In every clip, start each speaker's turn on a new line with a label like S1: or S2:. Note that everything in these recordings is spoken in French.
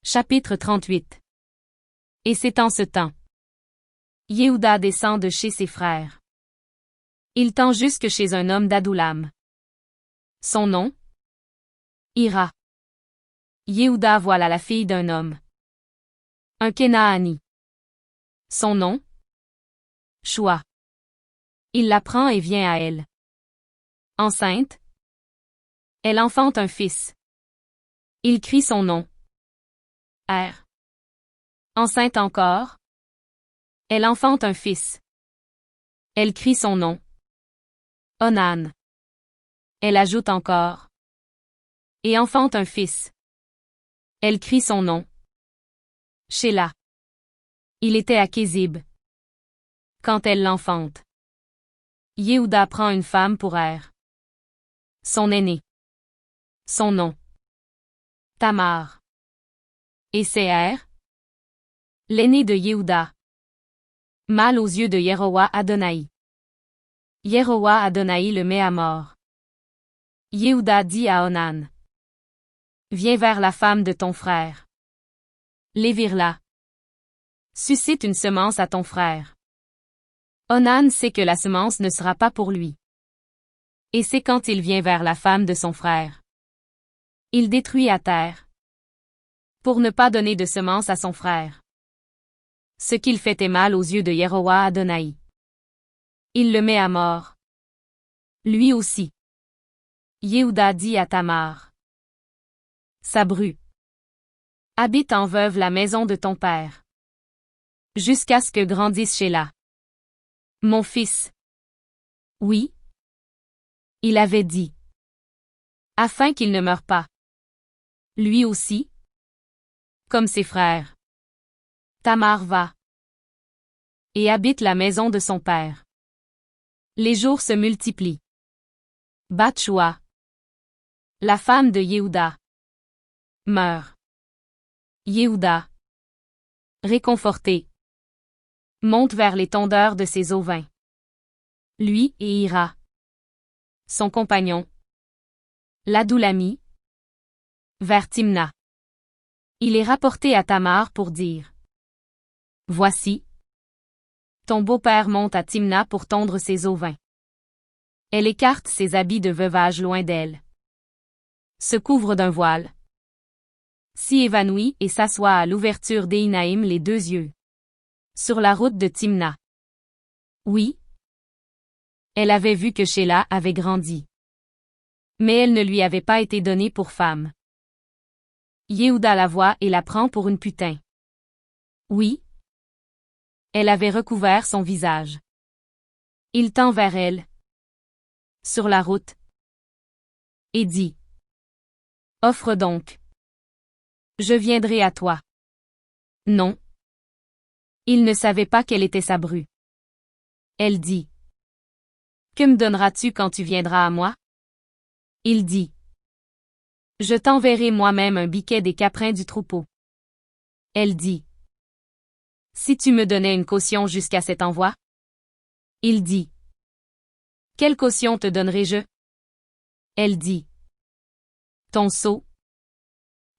S1: Chapitre 38. Et c'est en ce temps. Yehuda descend de chez ses frères. Il tend jusque chez un homme d'Adoulam. Son nom? Ira. Yehuda voit là la fille d'un homme. Un Kénaani. Son nom? Choua. Il la prend et vient à elle. Enceinte? Elle enfante un fils. Il crie son nom. Er. Enceinte encore? Elle enfante un fils. Elle crie son nom. Onan. Elle ajoute encore. Et enfante un fils. Elle crie son nom. Shéla. Il était à Kézib. Quand elle l'enfante. Yehuda prend une femme pour Er. Son aîné. Son nom. Tamar. Et c'est Er? L'aîné de Yehuda. Mal aux yeux de Yerowa Adonai. Yerowa Adonai le met à mort. Yehuda dit à Onan. Viens vers la femme de ton frère. Lévire-la. Suscite une semence à ton frère. Onan sait que la semence ne sera pas pour lui. Et c'est quand il vient vers la femme de son frère. Il détruit à terre. Pour ne pas donner de semence à son frère. Ce qu'il fait est mal aux yeux de Yerowa Adonai. Il le met à mort. Lui aussi. Yehuda dit à Tamar. Sabru. Habite en veuve la maison de ton père. Jusqu'à ce que grandisse Shéla. Mon fils. Oui. Il avait dit. Afin qu'il ne meure pas. Lui aussi. Comme ses frères. Tamar va. Et habite la maison de son père. Les jours se multiplient. Batchoua. La femme de Yehuda. Meurt. Yehuda. Réconforté. Monte vers les tondeurs de ses ovins. Lui et Ira. Son compagnon. L'Adoulami. Vers Timna. Il est rapporté à Tamar pour dire. Voici. Ton beau-père monte à Timna pour tondre ses ovins. Elle écarte ses habits de veuvage loin d'elle. Se couvre d'un voile. S'y évanouit et s'assoit à l'ouverture d'Einaïm les deux yeux. Sur la route de Timna. Oui. Elle avait vu que Shéla avait grandi. Mais elle ne lui avait pas été donnée pour femme. Yehuda la voit et la prend pour une putain. Oui. Elle avait recouvert son visage. Il tend vers elle. Sur la route. Et dit. Offre donc. Je viendrai à toi. Non. Il ne savait pas quelle était sa bru. Elle dit. Que me donneras-tu quand tu viendras à moi? Il dit. Je t'enverrai moi-même un biquet des caprins du troupeau. Elle dit. Si tu me donnais une caution jusqu'à cet envoi? Il dit. Quelle caution te donnerai-je? Elle dit. Ton sceau,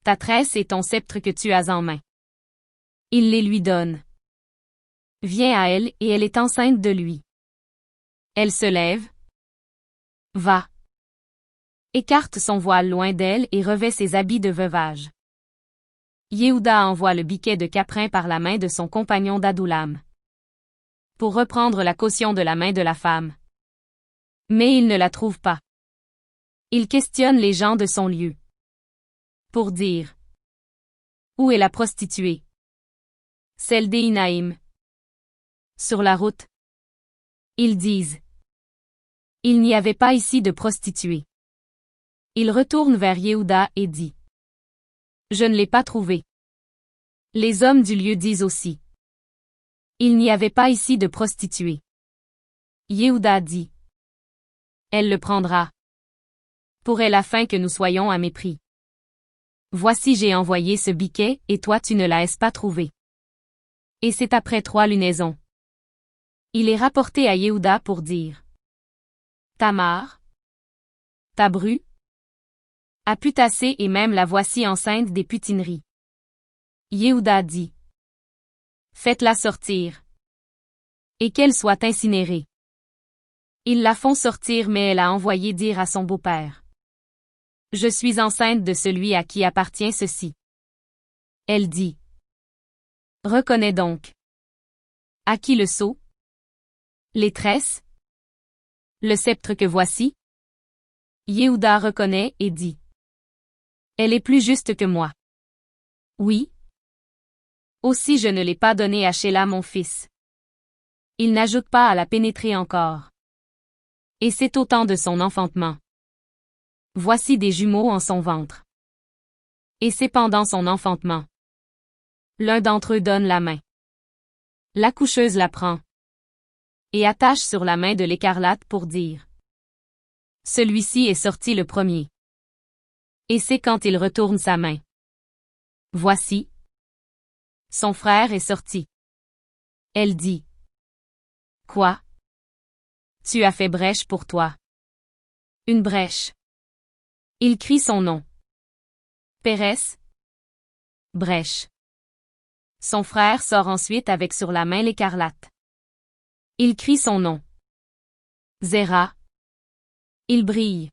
S1: ta tresse et ton sceptre que tu as en main. Il les lui donne. Viens à elle et elle est enceinte de lui. Elle se lève. Va. Écarte son voile loin d'elle et revêt ses habits de veuvage. Yehuda envoie le biquet de caprin par la main de son compagnon d'Adoulam. Pour reprendre la caution de la main de la femme. Mais il ne la trouve pas. Il questionne les gens de son lieu. Pour dire. Où est la prostituée? Celle d'Einaïm. Sur la route. Ils disent. Il n'y avait pas ici de prostituée. Il retourne vers Yehuda et dit. Je ne l'ai pas trouvée. Les hommes du lieu disent aussi. Il n'y avait pas ici de prostituée. Yehuda dit. Elle le prendra. Pour elle afin que nous soyons à mépris. Voici j'ai envoyé ce biquet et toi tu ne l'as pas trouvé. Et c'est après 3 lunaisons. Il est rapporté à Yehuda pour dire. Tamar. Ta bru. A pu tasser et même la voici enceinte des putineries. Yehuda dit. Faites-la sortir. Et qu'elle soit incinérée. Ils la font sortir mais elle a envoyé dire à son beau-père. Je suis enceinte de celui à qui appartient ceci. Elle dit. Reconnais donc. À qui le sceau? Les tresses? Le sceptre que voici? Yehuda reconnaît et dit. Elle est plus juste que moi. Oui. Aussi je ne l'ai pas donnée à Sheila mon fils. Il n'ajoute pas à la pénétrer encore. Et c'est au temps de son enfantement. Voici des jumeaux en son ventre. Et c'est pendant son enfantement. L'un d'entre eux donne la main. L'accoucheuse la prend. Et attache sur la main de l'écarlate pour dire. Celui-ci est sorti le premier. Et c'est quand il retourne sa main. Voici. Son frère est sorti. Elle dit. Quoi? Tu as fait brèche pour toi. Une brèche. Il crie son nom. Pérès. Brèche. Son frère sort ensuite avec sur la main l'écarlate. Il crie son nom. Zéra. Il brille.